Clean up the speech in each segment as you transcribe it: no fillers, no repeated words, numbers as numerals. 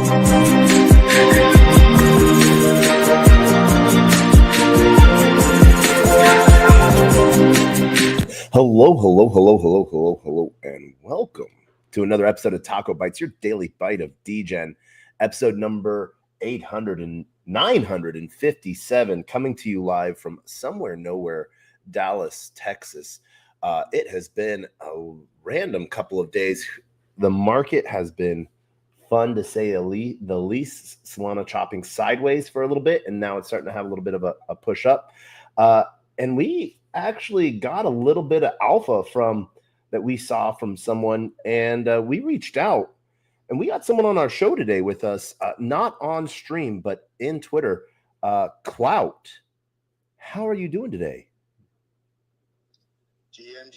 Hello, and welcome to another episode of TacoBytes, your daily bite of Degen, episode number 957, coming to you live from somewhere, nowhere, Dallas, Texas. It has been a random couple of days. The market has been fun, to say the least. Solana chopping sideways for a little bit, and now it's starting to have a little bit of a push up. And we actually got a little bit of alpha that we saw from someone, and we reached out, and we got someone on our show today with us, not on stream, but in Twitter. Clout, how are you doing today? GM,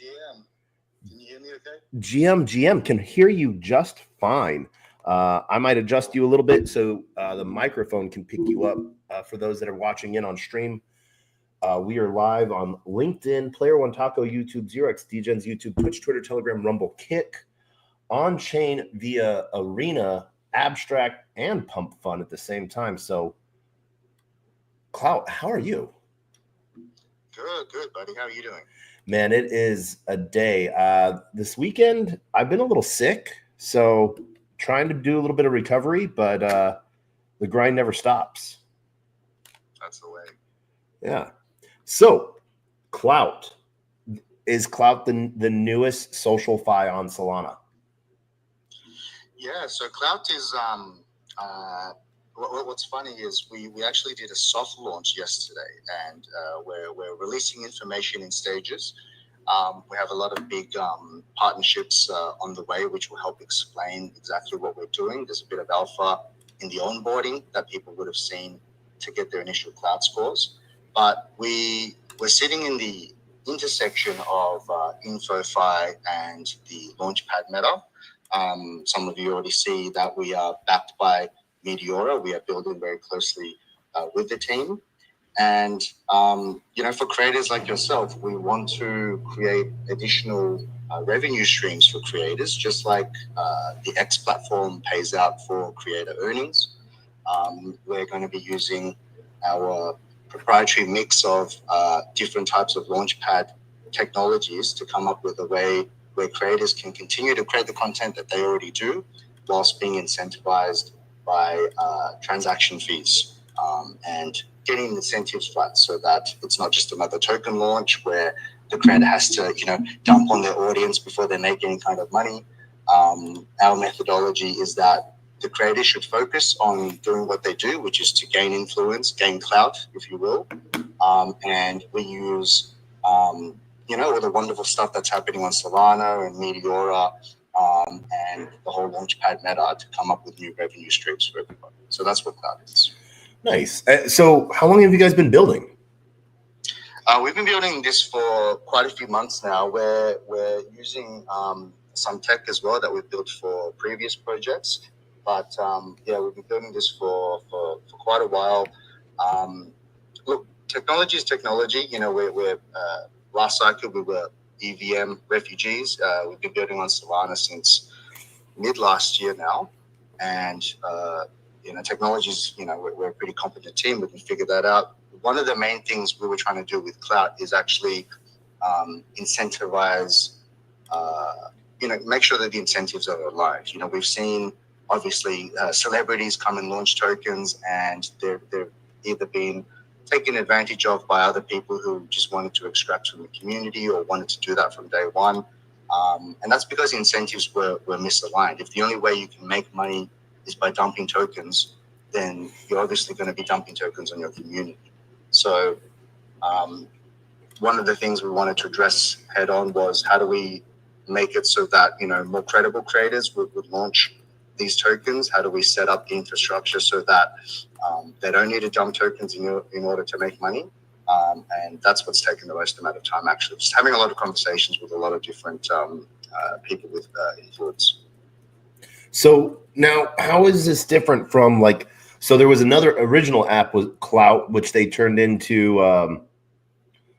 can you hear me okay? GM can hear you just fine. I might adjust you a little bit so the microphone can pick you up. For those that are watching in on stream, we are live on LinkedIn, Player One Taco, YouTube, 0x Degens, YouTube, Twitch, Twitter, Telegram, Rumble, Kick, on chain via Arena, Abstract, and Pump Fun at the same time. So, Clout, how are you? Good, buddy. How are you doing? Man, it is a day. This weekend, I've been a little sick, so trying to do a little bit of recovery, but the grind never stops. That's the way. Yeah. So, Clout. Is Clout the newest SocialFi on Solana? Yeah, so Clout is what's funny is we actually did a soft launch yesterday, and we're releasing information in stages. We have a lot of big partnerships on the way, which will help explain exactly what we're doing. There's a bit of alpha in the onboarding that people would have seen to get their initial Clout scores. But we're sitting in the intersection of InfoFi and the Launchpad meta. Some of you already see that we are backed by Meteora. We are building very closely with the team. And, for creators like yourself, we want to create additional revenue streams for creators, just like the X platform pays out for creator earnings. We're going to be using our proprietary mix of different types of Launchpad technologies to come up with a way where creators can continue to create the content that they already do whilst being incentivized by transaction fees and getting incentives flat, so that it's not just another token launch where the creator has to, dump on their audience before they make any kind of money. Our methodology is that the creators should focus on doing what they do, which is to gain influence, gain clout, if you will. And we use, all the wonderful stuff that's happening on Solana and Meteora and the whole Launchpad meta to come up with new revenue streams for everybody. So that's what Clout is. Nice. So how long have you guys been building? We've been building this for quite a few months now. We're using some tech as well that we've built for previous projects. But we've been building this for quite a while. Look, technology is technology. We're last cycle we were EVM refugees. We've been building on Solana since mid last year now, and technologies. We're a pretty competent team. We can figure that out. One of the main things we were trying to do with Clout is actually incentivize. Make sure that the incentives are aligned. We've seen. Obviously, celebrities come and launch tokens, and they're either being taken advantage of by other people who just wanted to extract from the community or wanted to do that from day one. And that's because the incentives were misaligned. If the only way you can make money is by dumping tokens, then you're obviously going to be dumping tokens on your community. So one of the things we wanted to address head on was how do we make it so that, more credible creators would launch these tokens? How do we set up the infrastructure so that they don't need to dump tokens in order to make money? And that's what's taken the most amount of time, actually. Just having a lot of conversations with a lot of different people with influence. So now, how is this different from so there was another original app with Clout, which they turned into,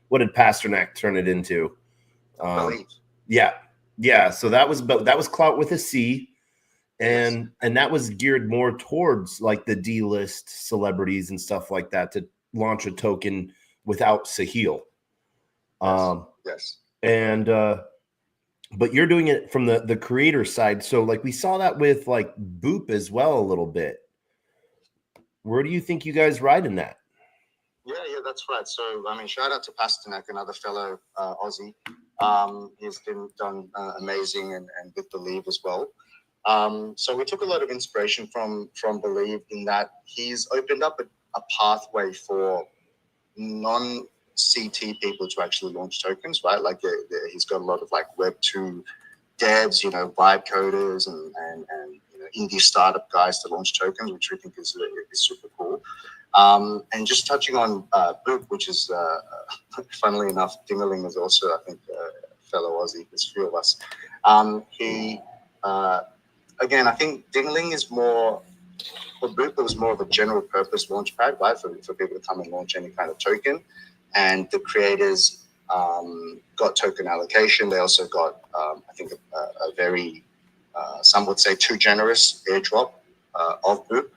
what did Pasternak turn it into? Believe. Yeah. So that was Clout with a C. and that was geared more towards like the D-list celebrities and stuff like that to launch a token without Sahil. Yes. And but you're doing it from the creator side. So like we saw that with like Boop as well a little bit. Where do you think you guys ride in that? Yeah, that's right. So, I mean, shout out to Pasternak, another fellow Aussie. He's done amazing and with Believe as well. So we took a lot of inspiration from Believe in that he's opened up a pathway for non-CT people to actually launch tokens, right? Like he's got a lot of like Web2 devs, vibe coders and indie startup guys to launch tokens, which we think is super cool. And just touching on Boop, which is, funnily enough, Dingaling is also, I think, a fellow Aussie. There's a few of us. Again, I think Dingaling is more, for Boop, it was more of a general purpose launch pad, right, for people to come and launch any kind of token. And the creators got token allocation. They also got, I think, a very, some would say, too generous airdrop of Boop.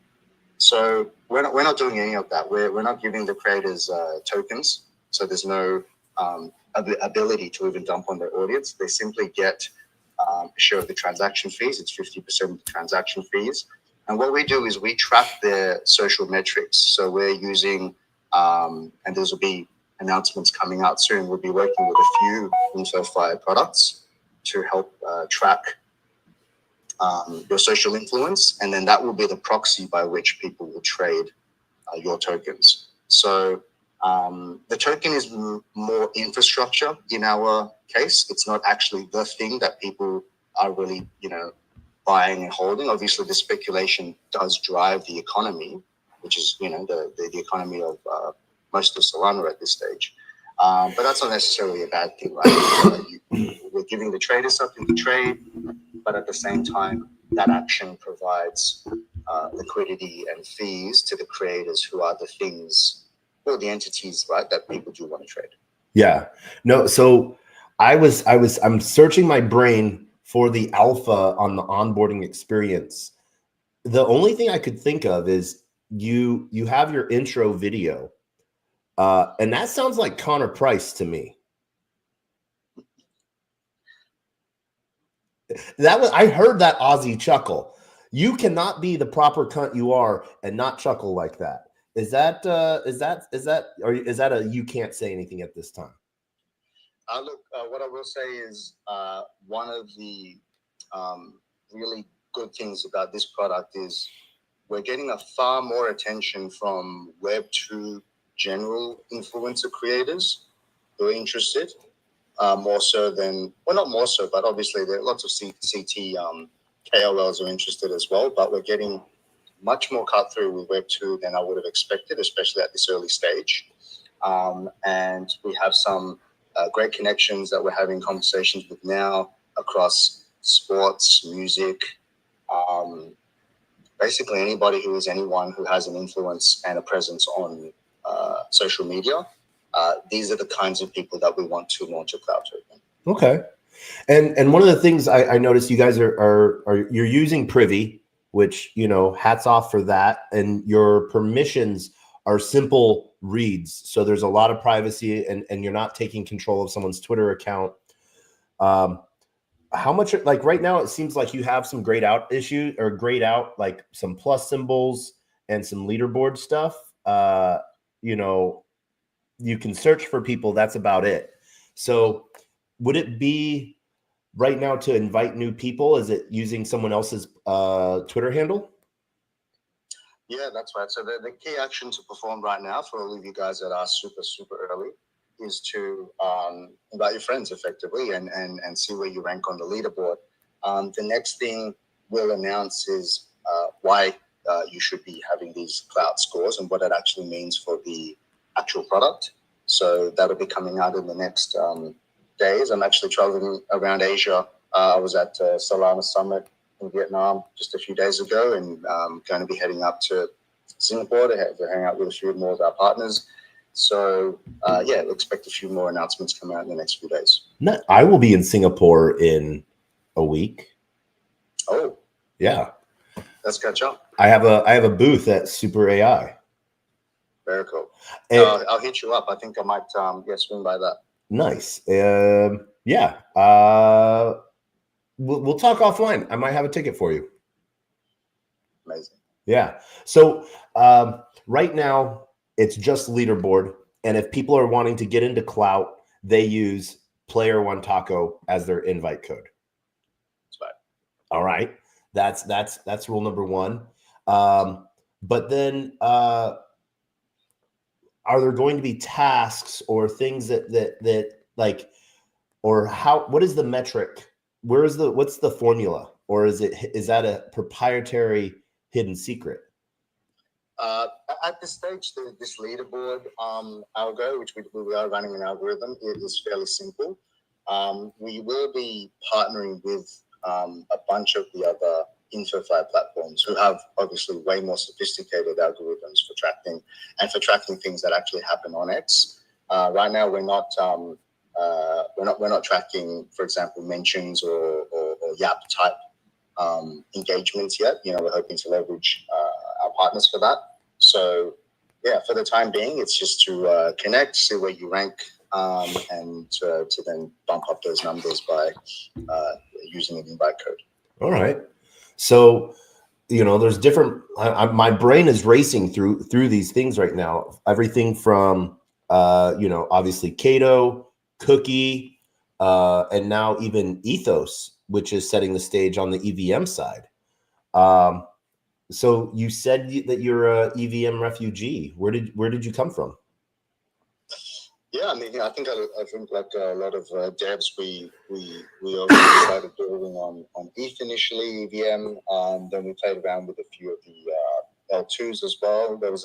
So we're not doing any of that. We're not giving the creators tokens. So there's no ability to even dump on their audience. They simply get a share of the transaction fees. It's 50% of the transaction fees. And what we do is we track their social metrics. So we're using, and those will be announcements coming out soon. We'll be working with a few SocialFi products to help track your social influence, and then that will be the proxy by which people will trade your tokens. So the token is more infrastructure in our case. It's not actually the thing that people are really, buying and holding. Obviously, the speculation does drive the economy, which is, the economy of most of Solana at this stage. But that's not necessarily a bad thing, right? We're giving the traders something to trade, but at the same time, that action provides liquidity and fees to the creators who are the things or the entities, right, that people do want to trade. Yeah. No, so I'm searching my brain for the alpha on the onboarding experience. The only thing I could think of is you have your intro video, and that sounds like Connor Price to me. I heard that Aussie chuckle. You cannot be the proper cunt you are and not chuckle like that. Is that a you can't say anything at this time? Look, what I will say is one of the really good things about this product is we're getting a far more attention from Web2 general influencer creators who are interested, more so than, well, not more so, but obviously there are lots of CT KOLs are interested as well, but we're getting much more cut through with Web2 than I would have expected, especially at this early stage. And we have some great connections that we're having conversations with now across sports, music, basically anybody who is anyone who has an influence and a presence on social media. These are the kinds of people that we want to launch a cloud token. Okay. And one of the things I noticed you guys are you're using Privy, which, hats off for that. And your permissions are simple reads. So there's a lot of privacy and you're not taking control of someone's Twitter account. How much, like right now, it seems like you have some grayed out issues or grayed out, like some plus symbols and some leaderboard stuff. You can search for people. That's about it. So would it be right now to invite new people? Is it using someone else's Twitter handle? Yeah, that's right. So the key action to perform right now for all of you guys that are super, super early is to invite your friends effectively and see where you rank on the leaderboard. The next thing we'll announce is why you should be having these cloud scores and what it actually means for the actual product. So that'll be coming out in the next days. I'm actually traveling around Asia. I was at Solana Summit in Vietnam just a few days ago, and going to be heading up to Singapore to hang out with a few more of our partners. So expect a few more announcements coming out in the next few days. I will be in Singapore in a week. Oh, yeah. Let's catch up. I have a booth at Super AI. Very cool. And, I'll hit you up. I think I might swing by that. nice. Yeah. We'll talk offline. I might have a ticket for you. Amazing. Yeah. So right now it's just leaderboard, and if people are wanting to get into Clout, they use Player One Taco as their invite code. That's right. All right. That's rule number one. But then are there going to be tasks or things that like, or what is the metric? What's the formula? Or is that a proprietary hidden secret? At this stage, this leaderboard algo, which we are running an algorithm, it is fairly simple. We will be partnering with a bunch of the other InfoFi platforms who have obviously way more sophisticated algorithms for tracking things that actually happen on X. Right now, we're not tracking, for example, mentions or Yap type engagements yet. We're hoping to leverage our partners for that. So yeah, for the time being, it's just to connect, see where you rank, and to then bump up those numbers by using an invite code. All right. So, there's different. My brain is racing through these things right now. Everything from, obviously Cato, Cookie, and now even Ethos, which is setting the stage on the EVM side. So you said that you're a EVM refugee. Where did you come from? Yeah, I mean, I think like a lot of devs, we also started building on ETH initially, EVM. Then we played around with a few of the L2s as well. There was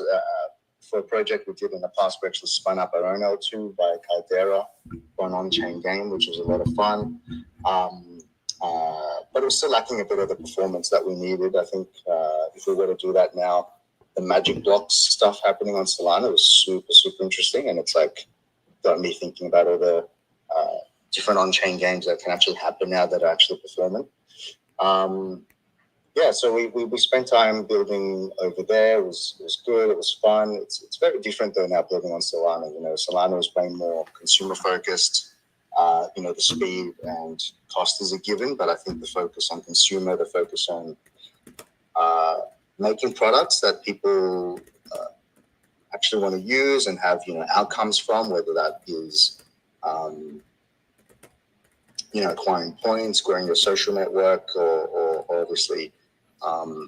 for a project we did in the past, we actually spun up our own L2 by Caldera for an on-chain game, which was a lot of fun. But it was still lacking a bit of the performance that we needed. I think if we were to do that now, the magic blocks stuff happening on Solana was super, super interesting. And it's like, got me thinking about all the different on-chain games that can actually happen now that are actually performing. So we spent time building over there. It was good. It was fun. It's very different though now building on Solana. Solana was way more consumer focused. The speed and cost is a given, but I think the focus on consumer, the focus on making products that people actually want to use and have outcomes from, whether that is acquiring points, growing your social network, or obviously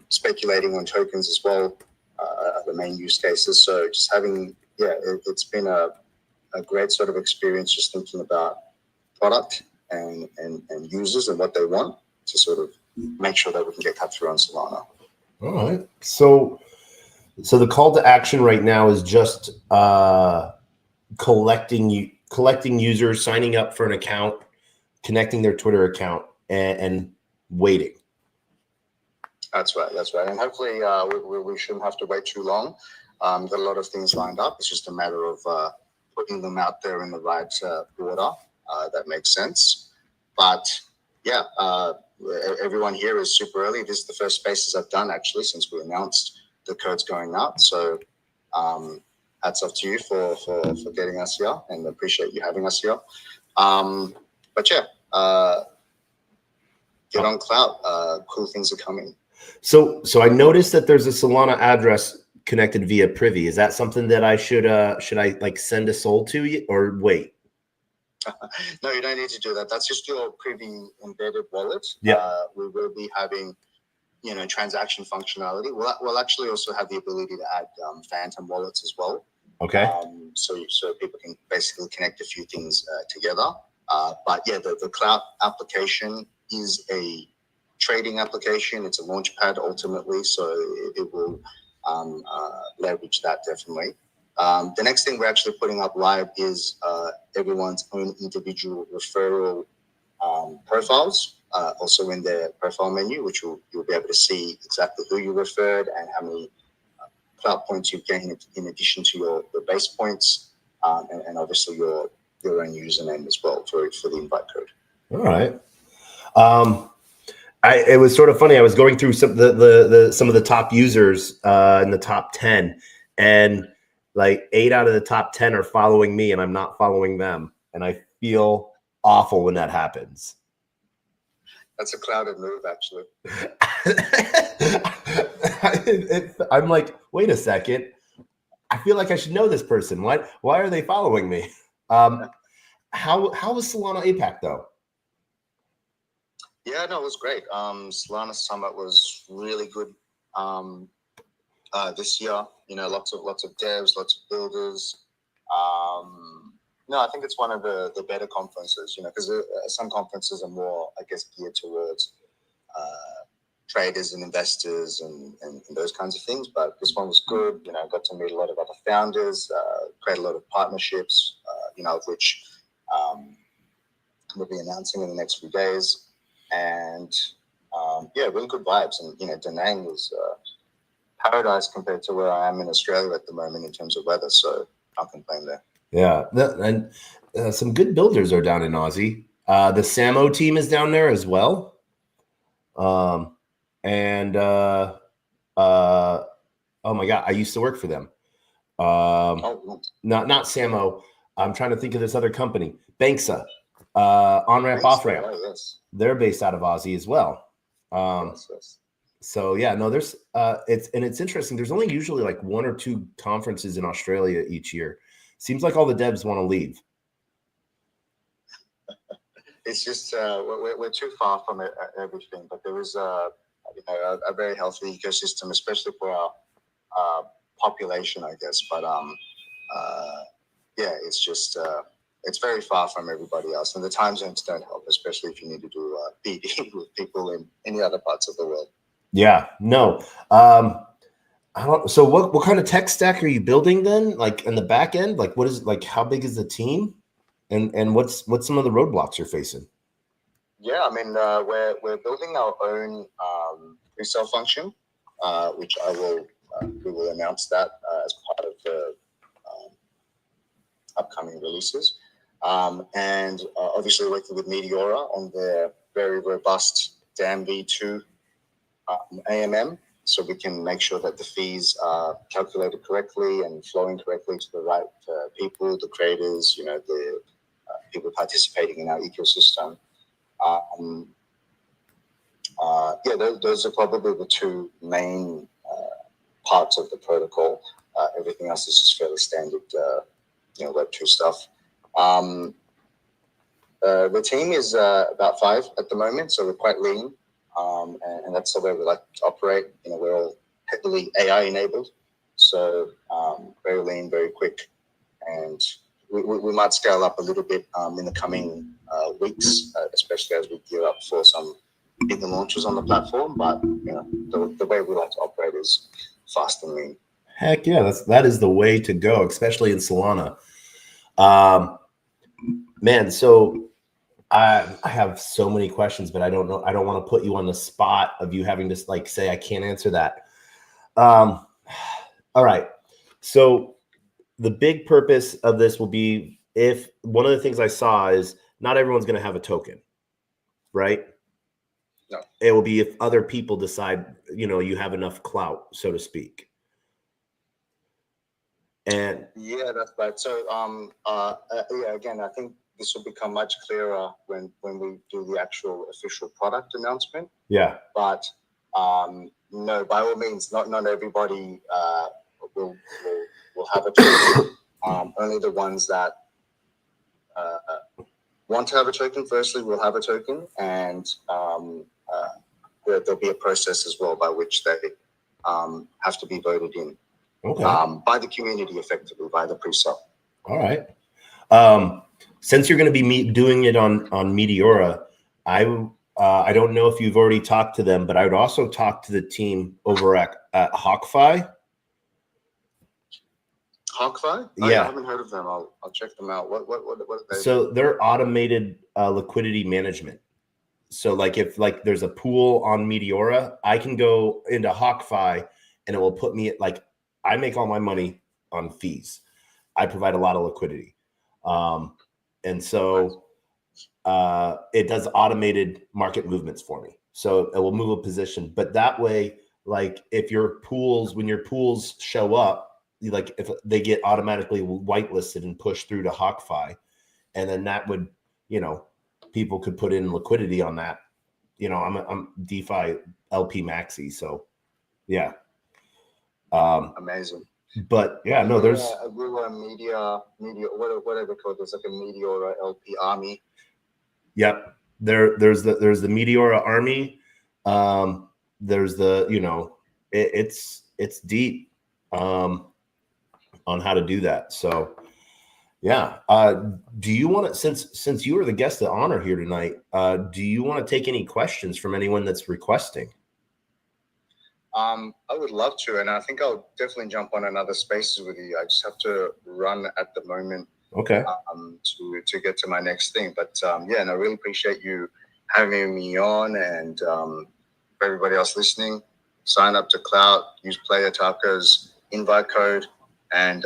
speculating on tokens as well, are the main use cases. So just having it's been a great sort of experience just thinking about product and users and what they want to sort of make sure that we can get cut through on Solana. All right. So the call to action right now is just collecting users, signing up for an account, connecting their Twitter account, and waiting. That's right. And hopefully we shouldn't have to wait too long. Got a lot of things lined up. It's just a matter of putting them out there in the right order that makes sense. But yeah, everyone here is super early. This is the first spaces I've done actually since we announced the code's going out. So hats off to you for getting us here, and appreciate you having us here. But yeah, get on Clout. Cool things are coming. So I noticed that there's a Solana address connected via Privy. Is that something that I should I like send a soul to you or wait? No, you don't need to do that. That's just your Privy embedded wallet. Yeah. We will be having transaction functionality. We'll actually also have the ability to add phantom wallets as well. Okay. So people can basically connect a few things together. But yeah, the Clout application is a trading application. It's a launch pad ultimately, so it will leverage that definitely. The next thing we're actually putting up live is everyone's own individual referral profiles, also in their profile menu, which you'll be able to see exactly who you referred and how many Clout points you've gained in addition to your base points, and obviously your own username as well for the invite code. All right. It was sort of funny. I was going through some of the top users in the top 10, and like 8 out of the top 10 are following me, and I'm not following them, and I feel awful when that happens. That's a clouded move, actually. I'm like, wait a second. I feel like I should know this person. Why are they following me? How was Solana APAC though? Yeah, no, it was great. Solana Summit was really good this year. You know, lots of devs, lots of builders. No, I think it's one of the better conferences. You know, because some conferences are more, I guess, geared towards traders and investors and those kinds of things. But this one was good. You know, I got to meet a lot of other founders, create a lot of partnerships. You know, of which we'll be announcing in the next few days. And yeah, really good vibes. And you know, Degen was paradise compared to where I am in Australia at the moment in terms of weather. So can't complain there. Yeah, and some good builders are down in Aussie. The Samo team is down there as well. And oh my God, I used to work for them. Not Samo. I'm trying to think of this other company, Banksa. On-ramp, off-ramp. Oh, yes. They're based out of Aussie as well. Yes. So yeah, no, there's it's interesting. There's only usually like 1 or 2 conferences in Australia each year. Seems like all the devs want to leave. It's just we're too far from everything, but there is a very healthy ecosystem, especially for our population, I guess. But yeah, it's just it's very far from everybody else, and the time zones don't help, especially if you need to do BD with people in any other parts of the world. Yeah, no. I don't. So what kind of tech stack are you building then? Like in the back end, like what is like how big is the team, and what's some of the roadblocks you're facing? Yeah, I mean we're building our own pre-sale function, which we will announce that as part of the upcoming releases, and obviously working with Meteora on their very robust DAM V2 AMM. So we can make sure that the fees are calculated correctly and flowing correctly to the right people, the creators, you know, the people participating in our ecosystem. Yeah, those are probably the 2 main parts of the protocol. Everything else is just fairly standard, you know, Web2 stuff. The team is about 5 at the moment, so we're quite lean. And that's the way we like to operate. You know, we're all heavily AI enabled, so very lean, very quick, and we might scale up a little bit in the coming weeks, especially as we gear up for some bigger launches on the platform. But you know, the way we like to operate is fast and lean. Heck yeah, that is the way to go, especially in Solana. Man, so I have so many questions, but I don't know. I don't want to put you on the spot of you having to like say I can't answer that. All right. So the big purpose of this will be if one of the things I saw is not everyone's going to have a token, right? No. It will be if other people decide, you know, you have enough clout, so to speak. And yeah, that's right. So yeah, again, I think this will become much clearer when we do the actual official product announcement. Yeah. But no, by all means, not everybody will have a token. Only the ones that want to have a token, firstly, will have a token, and there'll be a process as well by which they have to be voted in. Okay. By the community, effectively, by the pre-sale. All right. Since you're going to be doing it on Meteora, I don't know if you've already talked to them, but I would also talk to the team over at HawkFi. HawkFi? Oh, yeah, I haven't heard of them. I'll check them out. What are they? So they're automated liquidity management. So like if like there's a pool on Meteora, I can go into HawkFi and it will put me at like I make all my money on fees. I provide a lot of liquidity. And so it does automated market movements for me. So it will move a position, but that way, like if when your pools show up, like if they get automatically whitelisted and pushed through to HawkFi, and then that would, people could put in liquidity on that. I'm DeFi LP Maxi, so yeah. Amazing. But yeah, no, there's a media, whatever called. There's like a Meteora LP army. Yep. There's the Meteora army. There's the, it's deep on how to do that. So yeah. Do you want to, since you are the guest of honor here tonight, do you want to take any questions from anyone that's requesting? I would love to, and I think I'll definitely jump on another spaces with you. I just have to run at the moment. Okay. To get to my next thing, but yeah, and I really appreciate you having me on, and for everybody else listening, sign up to Clout, use Player Taco's invite code, and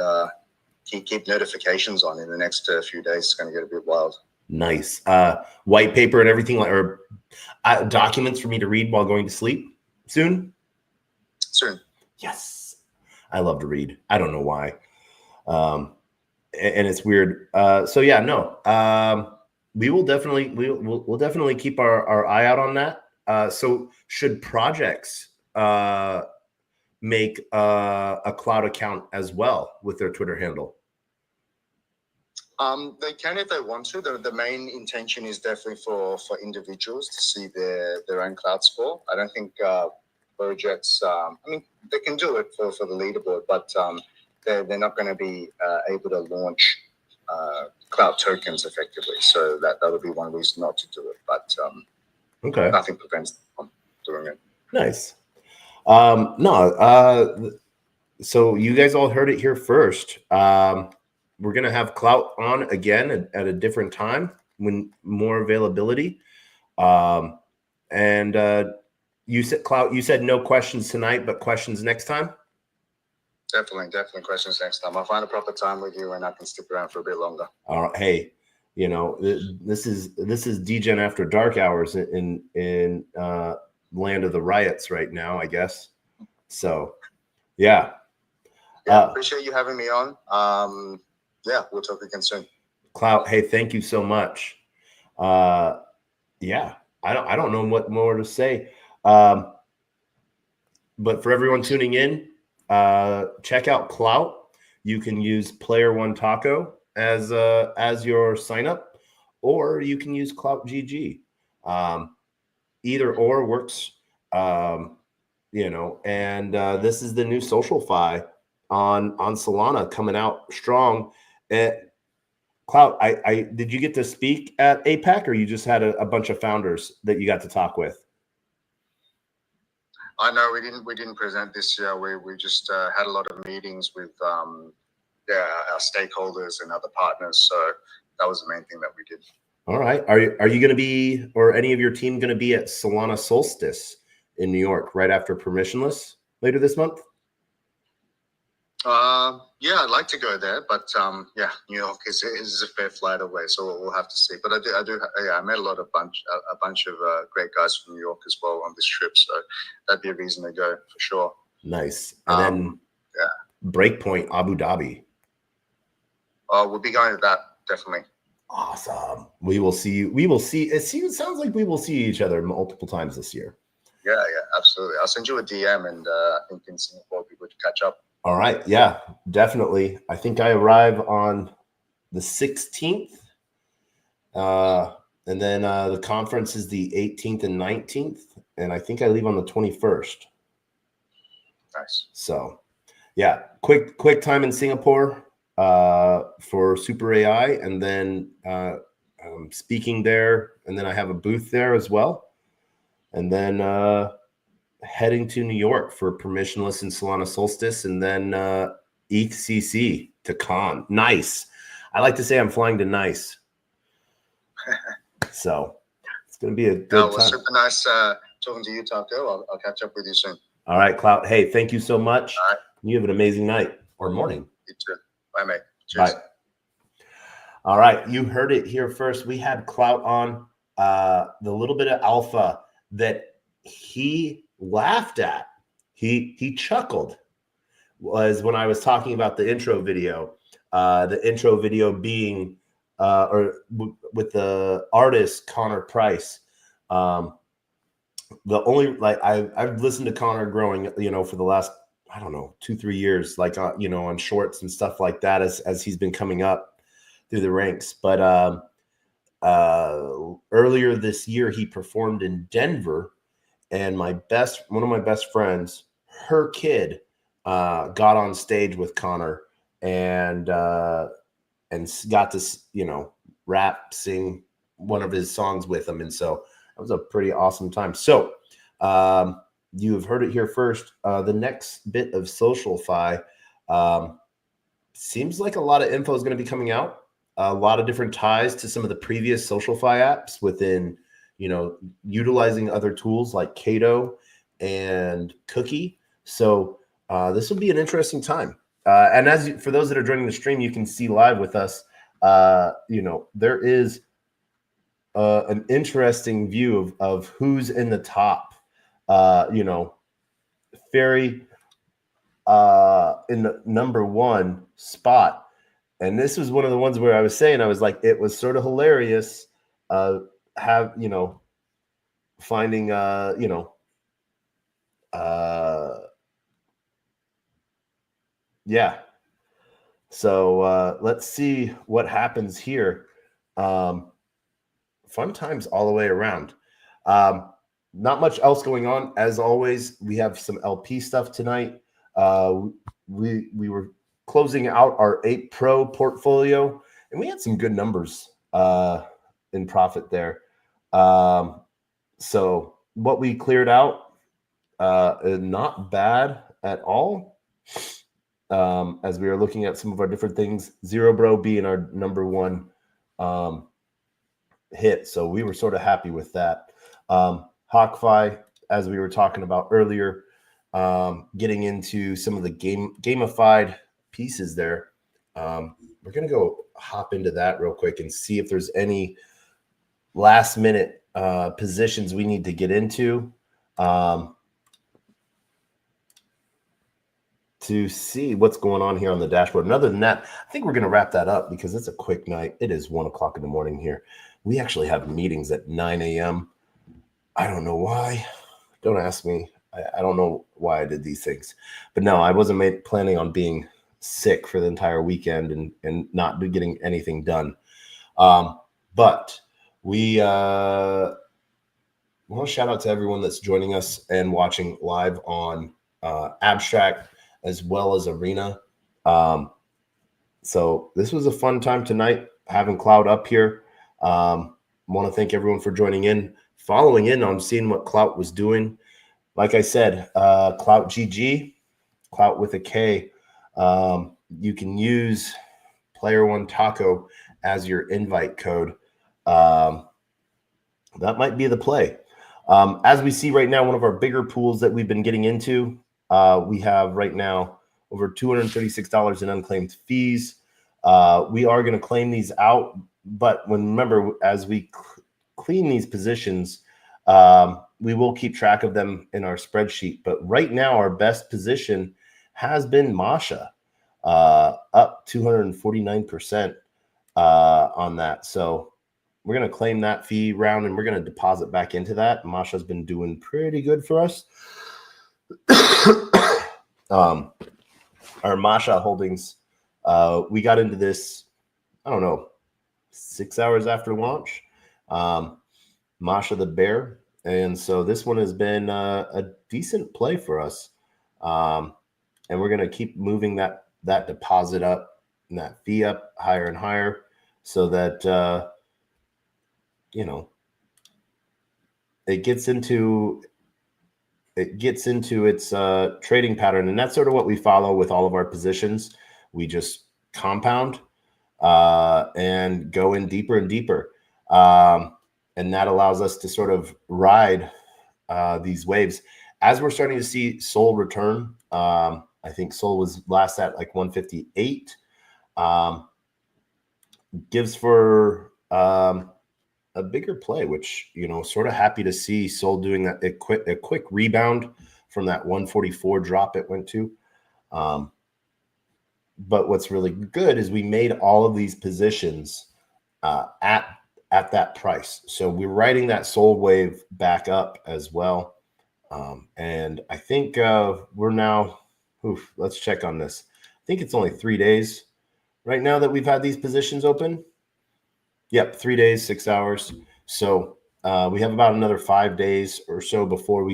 keep notifications on. In the next few days, it's going to get a bit wild. Nice. White paper and everything, or documents for me to read while going to sleep soon. Yes, I love to read. I don't know why. And it's weird. So yeah, no. We will definitely we'll definitely keep our eye out on that. So should projects make a Clout account as well with their Twitter handle? They can if they want to. The main intention is definitely for individuals to see their own Clout score. I don't think projects. I mean, they can do it for the leaderboard, but they're not going to be able to launch Clout tokens effectively. So that would be one reason not to do it. But okay, nothing prevents them from doing it. Nice. So you guys all heard it here first. We're going to have Clout on again at a different time when more availability. And you said, Clout, you said no questions tonight, but questions next time? Definitely questions next time. I'll find a proper time with you and I can stick around for a bit longer. All right. Hey, this is Degen after dark hours in land of the riots right now, I guess. So, yeah. Appreciate you having me on. Yeah, we'll talk again soon. Clout, hey, thank you so much. Yeah, I don't know what more to say. But for everyone tuning in, check out Clout. You can use Player One Taco as your sign up, or you can use Clout GG. Either or works. And this is the new SocialFi on Solana coming out strong. Clout, I did you get to speak at APAC, or you just had a bunch of founders that you got to talk with? I know we didn't present this year. We just had a lot of meetings with our stakeholders and other partners. So that was the main thing that we did. All right. Are you going to be, or any of your team going to be at Solana Solstice in New York right after Permissionless later this month? Yeah, I'd like to go there, but New York is a fair flight away, so we'll have to see. But I met a bunch of great guys from New York as well on this trip, so that'd be a reason to go for sure. Nice. And then Breakpoint Abu Dhabi. We'll be going to that definitely. Awesome. We will see you. We will see. It sounds like we will see each other multiple times this year. Yeah, absolutely. I'll send you a DM, and I think in Singapore we would catch up. All right. Yeah, definitely. I think I arrive on the 16th. And then the conference is the 18th and 19th. And I think I leave on the 21st. Nice. So, yeah, quick time in Singapore for Super AI. And then I'm speaking there. And then I have a booth there as well. And then heading to New York for Permissionless and Solana Solstice, and then ETHCC to Con. Nice. I like to say I'm flying to Nice. So it's going to be a good time. Super nice talking to you, Taco. I'll catch up with you soon. All right, Clout. Hey, thank you so much. All right. You have an amazing night or morning. You too. Bye, mate. Cheers. Bye. All right, you heard it here first. We had Clout on the little bit of alpha that he laughed at. He chuckled was when I was talking about the intro video. The intro video being with the artist Connor Price. The only I've listened to Connor growing, for the last, I don't know, 2-3 years, like on shorts and stuff like that as he's been coming up through the ranks. But earlier this year he performed in Denver, and one of my best friends, her kid, got on stage with Connor and got to rap, sing one of his songs with him, and so that was a pretty awesome time. So you have heard it here first. The next bit of SocialFi, seems like a lot of info is going to be coming out. A lot of different ties to some of the previous SocialFi apps within, utilizing other tools like Cato and Cookie. So this will be an interesting time. And for those that are joining the stream, you can see live with us. There is an interesting view of who's in the top. Ferry in the number one spot. And this was one of the ones where I was saying, I was like, it was sort of hilarious finding, yeah. So let's see what happens here. Fun times all the way around. Not much else going on. As always, we have some LP stuff tonight. We were closing out our 8 Pro portfolio, and we had some good numbers in profit there. So what we cleared out, not bad at all. As we are looking at some of our different things, Zero Bro being our number one hit. So we were sort of happy with that. HawkFi, as we were talking about earlier, getting into some of the gamified pieces there. We're going to go hop into that real quick and see if there's any last minute positions we need to get into to see what's going on here on the dashboard. And other than that, I think we're going to wrap that up because it's a quick night. It is 1 o'clock in the morning here. We actually have meetings at 9 a.m. I don't know why. Don't ask me. I don't know why I did these things. But no, I wasn't planning on being sick for the entire weekend and not getting anything done. But we want to shout out to everyone that's joining us and watching live on Abstract as well as Arena. So this was a fun time tonight, having Cloud up here. Want to thank everyone for joining in, following in on seeing what Clout was doing. Like I said, Clout GG, Clout with a K. You can use Player One Taco as your invite code. That might be the play. As we see right now, one of our bigger pools that we've been getting into, we have right now over $236 in unclaimed fees. We are going to claim these out, but remember, as we clean these positions, we will keep track of them in our spreadsheet. But right now, our best position has been Masha, up 249% on that. So we're going to claim that fee round and we're going to deposit back into that. Masha's been doing pretty good for us. Our Masha holdings, we got into this, I don't know, 6 hours after launch. Masha the Bear. And so this one has been a decent play for us. And we're going to keep moving that deposit up and that fee up higher and higher so that, it gets into its trading pattern. And that's sort of what we follow with all of our positions. We just compound and go in deeper and deeper. And that allows us to sort of ride these waves. As we're starting to see Sol return, I think Sol was last at like 158. gives for a bigger play, which, sort of happy to see Sol doing that, a quick rebound from that 144 drop it went to. But what's really good is we made all of these positions at that price. So we're riding that Sol wave back up as well. And I think we're now, let's check on this. I think it's only 3 days right now that we've had these positions open. Yep, 3 days, 6 hours. So we have about another 5 days or so before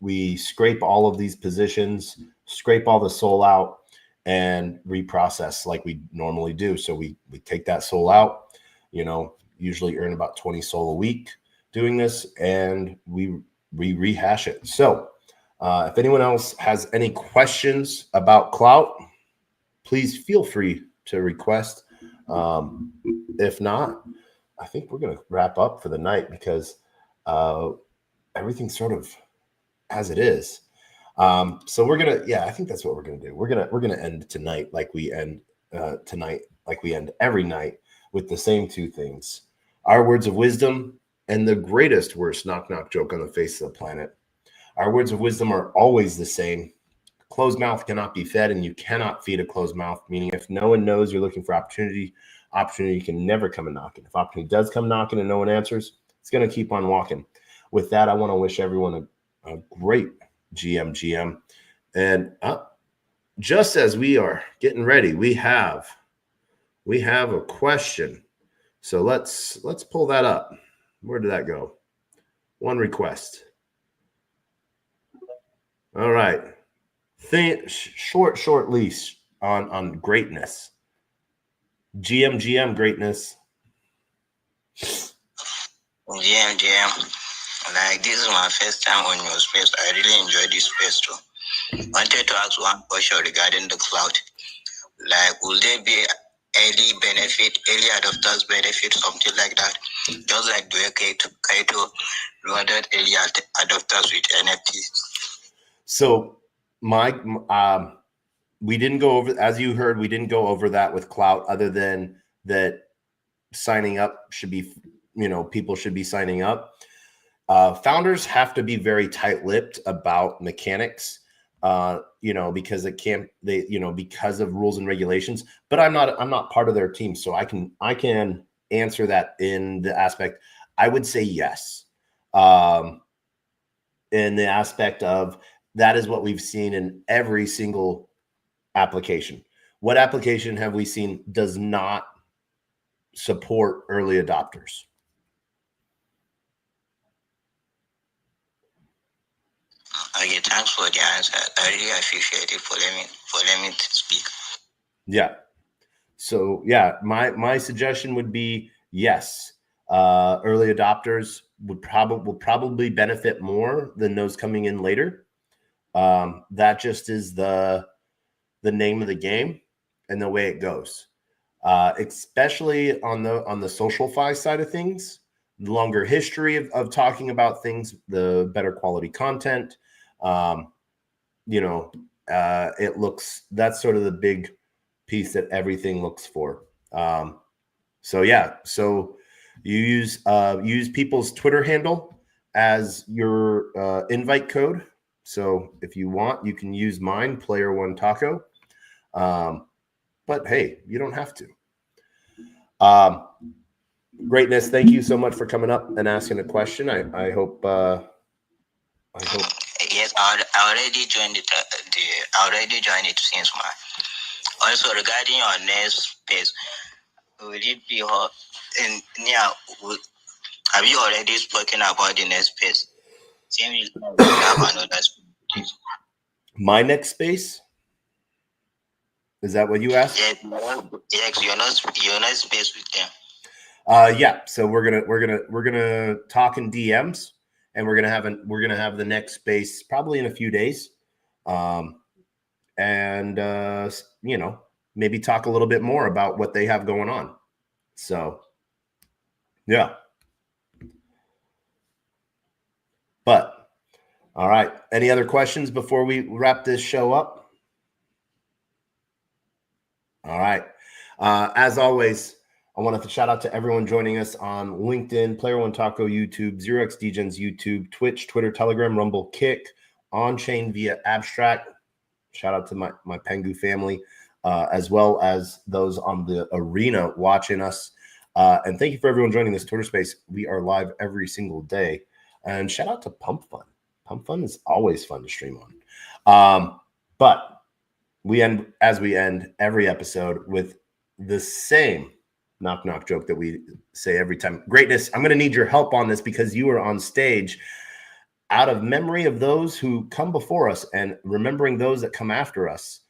we scrape all of these positions, scrape all the Sol out, and reprocess like we normally do. So we take that Sol out, usually earn about 20 Sol a week doing this, and we rehash it. So if anyone else has any questions about Clout, please feel free to request. If not, I think we're going to wrap up for the night because everything's sort of as it is. So we're going to, I think that's what we're going to do. We're going to end tonight like we end every night with the same two things. Our words of wisdom and the greatest worst knock-knock joke on the face of the planet. Our words of wisdom are always the same. Closed mouth cannot be fed, and you cannot feed a closed mouth, meaning if no one knows you're looking for opportunity can never come a knocking. If opportunity does come knocking and no one answers, it's going to keep on walking. With that, I want to wish everyone a great GM. And just as we are getting ready, we have a question. So let's pull that up. Where did that go? One request. All right. Short leash on greatness. GM greatness. GM. Like, this is my first time on your space. I really enjoyed this space too. Wanted to ask one question regarding the cloud. Like, will there be early adopters benefit, something like that? Just like the way Kaito rewarded early adopters with NFTs. So we didn't go over, as you heard, we didn't go over that with Clout, other than that signing up should be, people should be signing up. Founders have to be very tight-lipped about mechanics, because because of rules and regulations. But I'm not part of their team, so I can answer that in the aspect. I would say yes, in the aspect of that is what we've seen in every single application. What application have we seen does not support early adopters? Okay, thanks for the answer. I really appreciate it for letting me speak. Yeah. So my suggestion would be yes. Early adopters will probably benefit more than those coming in later. That just is the name of the game and the way it goes. Especially on the SocialFi side of things, the longer history of talking about things, the better quality content. That's sort of the big piece that everything looks for. So you use people's Twitter handle as your invite code. So if you want, you can use mine, Player1Taco. But hey, you don't have to. Greatness, thank you so much for coming up and asking a question. I hope. Yes, I already joined it. I already joined it since my. Also, regarding your next space, will it be hot? And have you already spoken about the next space? Same will have another space. My next space? Is that what you asked? Yes, you're not space with them. Yeah. So we're gonna talk in DMs, and we're gonna have the next space probably in a few days, and maybe talk a little bit more about what they have going on. So, yeah. But all right. Any other questions before we wrap this show up? All right. As always, I want to shout out to everyone joining us on LinkedIn, Player One Taco, YouTube, 0x Degens YouTube, Twitch, Twitter, Telegram, Rumble, Kick, on-chain via Abstract. Shout out to my Pengu family, as well as those on the arena watching us. And thank you for everyone joining this Twitter space. We are live every single day. And shout out to Pump Fun. Pump Fun is always fun to stream on. But we end every episode with the same knock joke that we say every time. Greatness, I'm going to need your help on this because you are on stage. Out of memory of those who come before us and remembering those that come after us,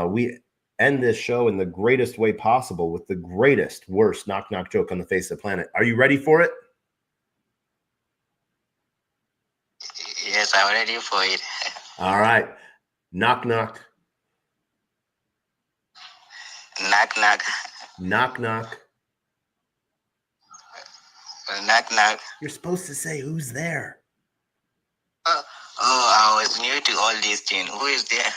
we end this show in the greatest way possible with the greatest, worst knock joke on the face of the planet. Are you ready for it? Yes, I'm ready for it. All right. Knock. Knock. Knock. Knock. You're supposed to say who's there. I was new to all these things. Who is there?